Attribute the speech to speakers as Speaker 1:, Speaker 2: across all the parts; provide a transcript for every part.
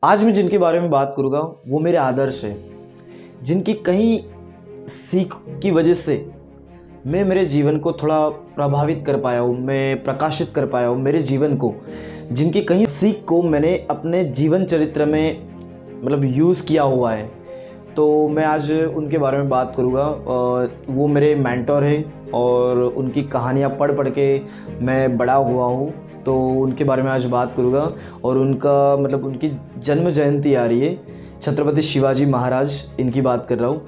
Speaker 1: आज मैं जिनके बारे में बात करूँगा वो मेरे आदर्श है, जिनकी कहीं सीख की वजह से मैं मेरे जीवन को थोड़ा प्रभावित कर पाया हूँ, मैं प्रकाशित कर पाया हूँ मेरे जीवन को। जिनकी कहीं सीख को मैंने अपने जीवन चरित्र में यूज़ किया हुआ है। तो मैं आज उनके बारे में बात करूँगा। वो मेरे मेंटर हैं और उनकी कहानियाँ पढ़ पढ़ के मैं बड़ा हुआ हूँ। तो उनके बारे में आज बात करूँगा और उनकी जन्म जयंती आ रही है, छत्रपति शिवाजी महाराज इनकी बात कर रहा हूँ।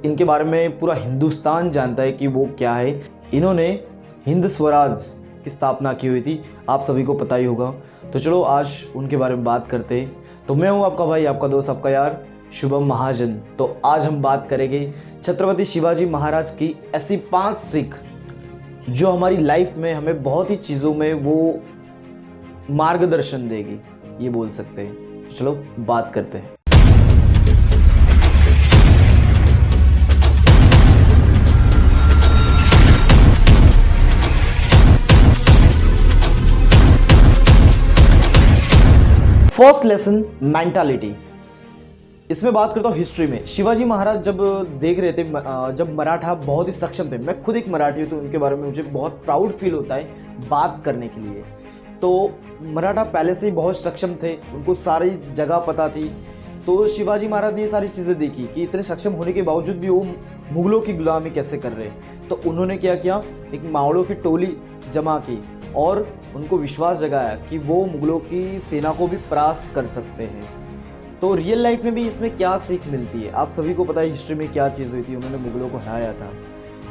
Speaker 1: इनके बारे में पूरा हिंदुस्तान जानता है कि वो क्या है। इन्होंने हिंद स्वराज की स्थापना की हुई थी, आप सभी को पता ही होगा। तो चलो आज उनके बारे में बात करते हैं। तो मैं हूँ आपका भाई, आपका दोस्त, आपका यार शुभम महाजन। तो आज हम बात करेंगे छत्रपति शिवाजी महाराज की ऐसी 5 सीख जो हमारी लाइफ में हमें बहुत ही चीज़ों में वो मार्गदर्शन देगी, ये बोल सकते हैं। तो चलो बात करते हैं। First lesson, mentality. इसमें बात करता हूँ हिस्ट्री में। शिवाजी महाराज जब देख रहे थे, जब मराठा बहुत ही सक्षम थे। मैं खुद एक मराठी हूँ तो उनके बारे में मुझे बहुत प्राउड फील होता है बात करने के लिए। तो मराठा पहले से ही बहुत सक्षम थे, उनको सारी जगह पता थी। तो शिवाजी महाराज ने ये सारी चीज़ें देखी कि इतने सक्षम होने के बावजूद भी वो मुगलों की गुलामी कैसे कर रहे हैं। तो उन्होंने क्या किया, एक मावड़ों की टोली जमा की और उनको विश्वास जगाया कि वो मुगलों की सेना को भी परास्त कर सकते हैं। तो रियल लाइफ में भी इसमें क्या सीख मिलती है, आप सभी को पता है हिस्ट्री में क्या चीज़ हुई थी, उन्होंने मुगलों को हराया था।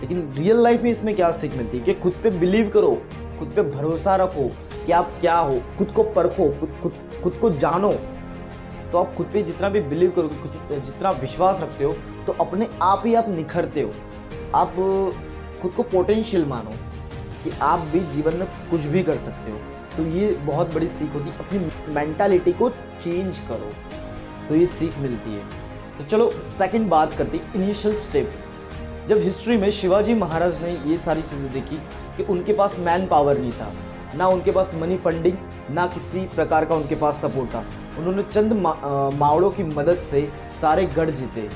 Speaker 1: लेकिन रियल लाइफ में इसमें क्या सीख मिलती है कि खुद पे बिलीव करो, खुद पे भरोसा रखो कि आप क्या हो, खुद को परखो, खुद को जानो। तो आप खुद पे जितना भी बिलीव करोगे, जितना विश्वास रखते हो, तो अपने आप ही आप निखरते हो। आप खुद को पोटेंशियल मानो कि आप भी जीवन में कुछ भी कर सकते हो। तो ये बहुत बड़ी सीख होती है, अपनी मेंटालिटी को चेंज करो, तो ये सीख मिलती है। तो चलो सेकंड बात करते हैं, इनिशियल स्टेप्स। जब हिस्ट्री में शिवाजी महाराज ने ये सारी चीज़ें देखी कि उनके पास मैन पावर नहीं था, ना उनके पास मनी फंडिंग, ना किसी प्रकार का उनके पास सपोर्ट था। उन्होंने चंद मावड़ों की मदद से सारे गढ़ जीते।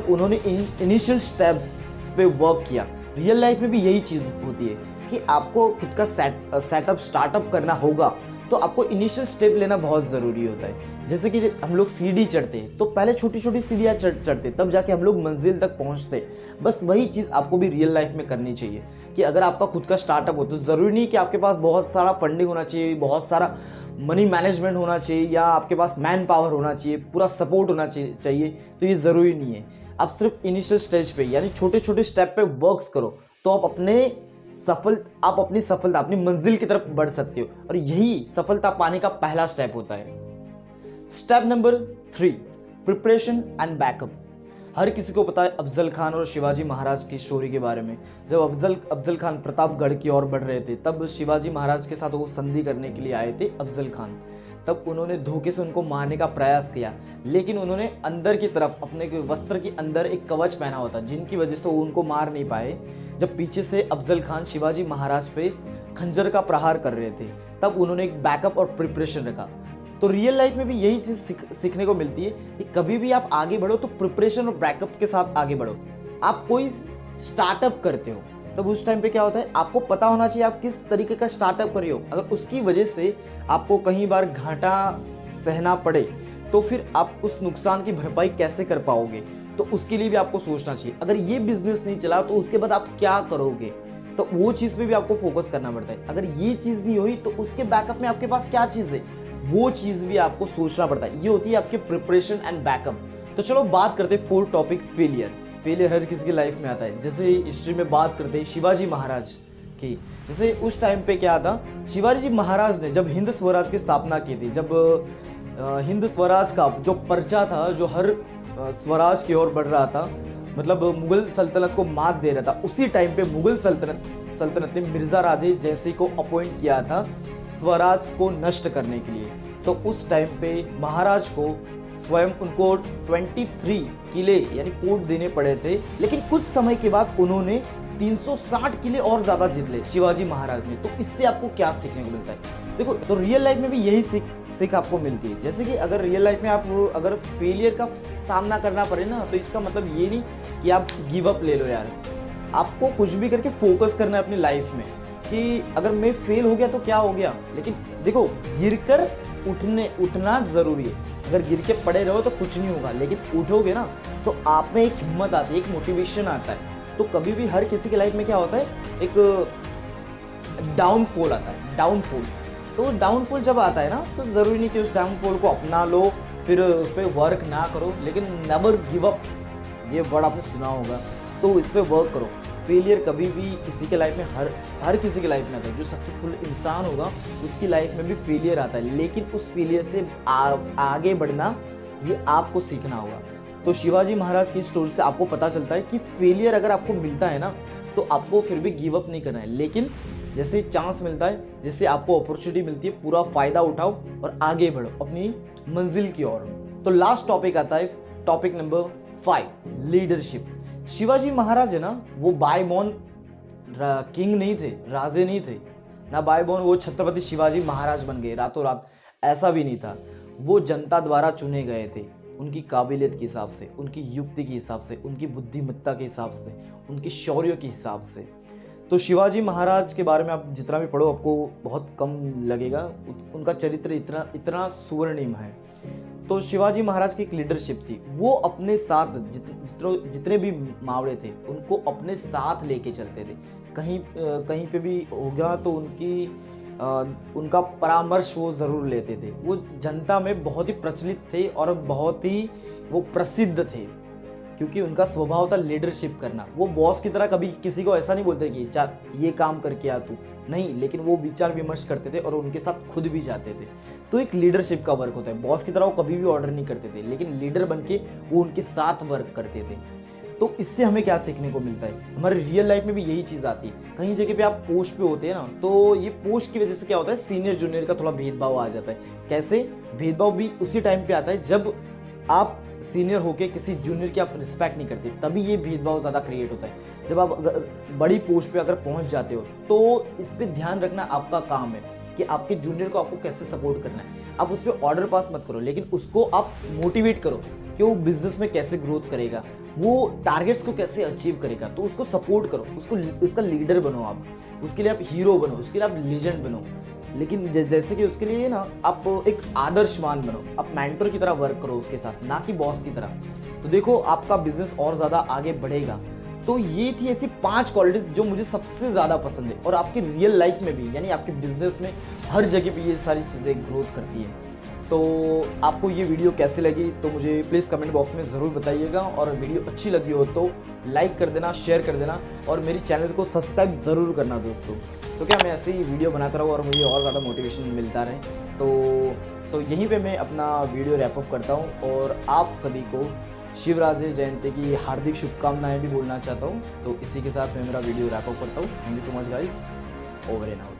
Speaker 1: उन्होंने इनिशियल स्टेप्स पे वर्क किया। रियल लाइफ में भी यही चीज़ होती है कि आपको खुद का सेटअप स्टार्टअप करना होगा तो आपको इनिशियल स्टेप लेना बहुत ज़रूरी होता है। जैसे कि हम लोग सीढ़ी चढ़ते हैं तो पहले छोटी छोटी सीढ़ियाँ चढ़ते, तब जाके हम लोग मंजिल तक पहुँचते। बस वही चीज़ आपको भी रियल लाइफ में करनी चाहिए कि अगर आपका खुद का स्टार्टअप हो तो ज़रूरी नहीं कि आपके पास बहुत सारा फंडिंग होना चाहिए, बहुत सारा मनी मैनेजमेंट होना चाहिए, या आपके पास मैन पावर होना चाहिए, पूरा सपोर्ट होना चाहिए। तो ये ज़रूरी नहीं है। आप सिर्फ इनिशियल स्टेज पे यानी छोटे छोटे स्टेप पे वर्क्स करो तो आप अपनी सफलता, अपनी मंजिल की तरफ बढ़ सकते हो। और यही सफलता पाने का पहला स्टेप होता है। Step number 3, preparation and backup. हर किसी को पता है अफजल खान और शिवाजी महाराज की स्टोरी के बारे में। जब अफजल खान प्रतापगढ़ की ओर बढ़ रहे थे, तब शिवाजी महाराज के साथ वो संधि करने के लिए आए थे अफजल खान। तब उन्होंने धोखे से उनको मारने का प्रयास किया, लेकिन उन्होंने अंदर की तरफ अपने वस्त्र के अंदर एक कवच पहना हुआ था, जिनकी वजह से वो उनको मार नहीं पाए। जब पीछे से अफजल खान शिवाजी महाराज पे खंजर का प्रहार कर रहे थे, तब उन्होंने एक बैकअप और प्रिपरेशन रखा। तो रियल लाइफ में भी यही चीज़ सीखने को मिलती है कि कभी भी आप आगे बढ़ो तो प्रिपरेशन और बैकअप के साथ आगे बढ़ो। आप कोई स्टार्टअप करते हो तब उस टाइम पे क्या होता है, आपको पता होना चाहिए आप किस तरीके का स्टार्टअप कर रहे हो। अगर उसकी वजह से आपको कहीं बार घाटा सहना पड़े तो फिर आप उस नुकसान की भरपाई कैसे कर पाओगे, तो उसके लिए भी आपको सोचना चाहिए। अगर ये बिजनेस नहीं चला तो उसके बाद आप क्या करोगे, तो वो चीज़ पे भी आपको फोकस करना पड़ता है। अगर ये चीज़ नहीं हुई तो उसके बैकअप में आपके पास क्या चीज़ है, वो चीज़ भी आपको सोचना पड़ता है। ये होती है आपके प्रिपरेशन एंड बैकअप। तो चलो बात करते हैं 4th टॉपिक, फेलियर। फेलियर हर किसी की लाइफ में आता है। जैसे हिस्ट्री में बात करते हैं शिवाजी महाराज की, जैसे उस टाइम पे क्या था, शिवाजी महाराज ने जब हिंद स्वराज की स्थापना की थी, जब हिंद स्वराज का जो पर्चा था, जो हर स्वराज की ओर बढ़ रहा था, मुगल सल्तनत को मात दे रहा था, उसी टाइम पे मुगल सल्तनत ने मिर्जा राजे जैसी को अपॉइंट किया था स्वराज को नष्ट करने के लिए। तो उस टाइम पे महाराज को स्वयं उनको 23 किले यानी कोट देने पड़े थे, लेकिन कुछ समय के बाद उन्होंने 360 किले और ज्यादा जीत ले शिवाजी महाराज ने। तो इससे आपको क्या सीखने को मिलता है, देखो। तो रियल लाइफ में भी यही सीख आपको मिलती है। जैसे कि अगर रियल लाइफ में आप अगर फेलियर का सामना करना पड़े ना, तो इसका मतलब ये नहीं कि आप गिव अप ले लो यार। आपको कुछ भी करके फोकस करना है अपनी लाइफ में कि अगर मैं फेल हो गया तो क्या हो गया, लेकिन देखो गिरकर उठना ज़रूरी है। अगर गिर के पड़े रहो तो कुछ नहीं होगा, लेकिन उठोगे ना तो आप में एक हिम्मत आती है, एक मोटिवेशन आता है। तो कभी भी हर किसी की लाइफ में क्या होता है, एक डाउनफॉल आता है, डाउनफॉल। तो डाउनफॉल जब आता है ना, तो ज़रूरी नहीं कि उस डाउनफॉल को अपना लो, फिर उस पर वर्क ना करो, लेकिन नेवर गिव अप, ये वर्ड आपने सुना होगा, तो इस पर वर्क करो। फेलियर कभी भी किसी के लाइफ में हर किसी की लाइफ में आता है। जो सक्सेसफुल इंसान होगा उसकी लाइफ में भी फेलियर आता है, लेकिन उस फेलियर से आगे बढ़ना ये आपको सीखना होगा। तो शिवाजी महाराज की स्टोरी से आपको पता चलता है कि फेलियर अगर आपको मिलता है ना, तो आपको फिर भी गिव अप नहीं करना है, लेकिन जैसे चांस मिलता है, जैसे आपको अपॉर्चुनिटी मिलती है, पूरा फायदा उठाओ और आगे बढ़ो अपनी मंजिल की ओर। तो लास्ट टॉपिक आता है, topic number 5, leadership. Shivaji Maharaj है ना, वो बाय बॉर्न किंग नहीं थे, राजे नहीं थे ना, बाय बॉर्न वो छत्रपति शिवाजी महाराज बन गए रातों रात, ऐसा भी नहीं था। वो जनता द्वारा चुने गए थे, उनकी काबिलियत के हिसाब से, उनकी युक्ति के हिसाब से, उनकी बुद्धिमत्ता के हिसाब से, उनके शौर्य के हिसाब से। तो शिवाजी महाराज के बारे में आप जितना भी पढ़ो आपको बहुत कम लगेगा, उनका चरित्र इतना सुवर्णिम है। तो शिवाजी महाराज की एक लीडरशिप थी, वो अपने साथ जितने भी मावड़े थे उनको अपने साथ लेके चलते थे। कहीं पे भी होगा तो उनका परामर्श वो ज़रूर लेते थे। वो जनता में बहुत ही प्रचलित थे और बहुत ही वो प्रसिद्ध थे, क्योंकि उनका स्वभाव था लीडरशिप करना। वो बॉस की तरह कभी किसी को ऐसा नहीं बोलते कि चार ये काम करके आ तू, नहीं, लेकिन वो विचार विमर्श करते थे और उनके साथ खुद भी जाते थे। तो एक लीडरशिप का वर्क होता है। बॉस की तरह वो कभी भी ऑर्डर नहीं करते थे, लेकिन लीडर बन के वो उनके साथ वर्क करते थे। तो इससे हमें क्या सीखने को मिलता है, हमारे रियल लाइफ में भी यही चीज़ आती है। कहीं जगह पे आप पोस्ट पे होते हैं ना, तो ये पोस्ट की वजह से क्या होता है, सीनियर जूनियर का थोड़ा भेदभाव आ जाता है। कैसे भेदभाव भी उसी टाइम पे आता है जब आप सीनियर होके किसी जूनियर की आप रिस्पेक्ट नहीं करते, तभी ये भेदभाव ज़्यादा क्रिएट होता है। जब आप अगर बड़ी पोस्ट पे अगर पहुंच जाते हो, तो इस पे ध्यान रखना आपका काम है कि आपके जूनियर को आपको कैसे सपोर्ट करना है। आप उस पर ऑर्डर पास मत करो, लेकिन उसको आप मोटिवेट करो कि वो बिजनेस में कैसे ग्रोथ करेगा, वो टारगेट्स को कैसे अचीव करेगा, तो उसको सपोर्ट करो, उसका लीडर बनो, आप उसके लिए आप हीरो बनो, उसके लिए आप लेजेंड बनो। लेकिन जैसे कि उसके लिए ना आप एक आदर्शवान बनो, आप मेंटर की तरह वर्क करो उसके साथ, ना कि बॉस की तरह। तो देखो आपका बिजनेस और ज़्यादा आगे बढ़ेगा। तो ये थी ऐसी 5 क्वालिटीज जो मुझे सबसे ज़्यादा पसंद है, और आपकी रियल लाइफ में भी, यानी आपके बिजनेस में हर जगह पे ये सारी चीज़ें ग्रोथ करती है। तो आपको ये वीडियो कैसी लगी तो मुझे प्लीज़ कमेंट बॉक्स में ज़रूर बताइएगा, और वीडियो अच्छी लगी हो तो लाइक कर देना, शेयर कर देना, और मेरी चैनल को सब्सक्राइब ज़रूर करना दोस्तों, तो क्या मैं ऐसे ही वीडियो बनाता रहूँ और मुझे और ज़्यादा मोटिवेशन मिलता रहे। तो यहीं पे मैं अपना वीडियो रैपअप करता हूँ, और आप सभी को शिवरात्रि जयंती की हार्दिक शुभकामनाएं भी बोलना चाहता हूँ। तो इसी के साथ मैं मेरा वीडियो रैपअप करता हूँ। Thank you so much guys, over and out.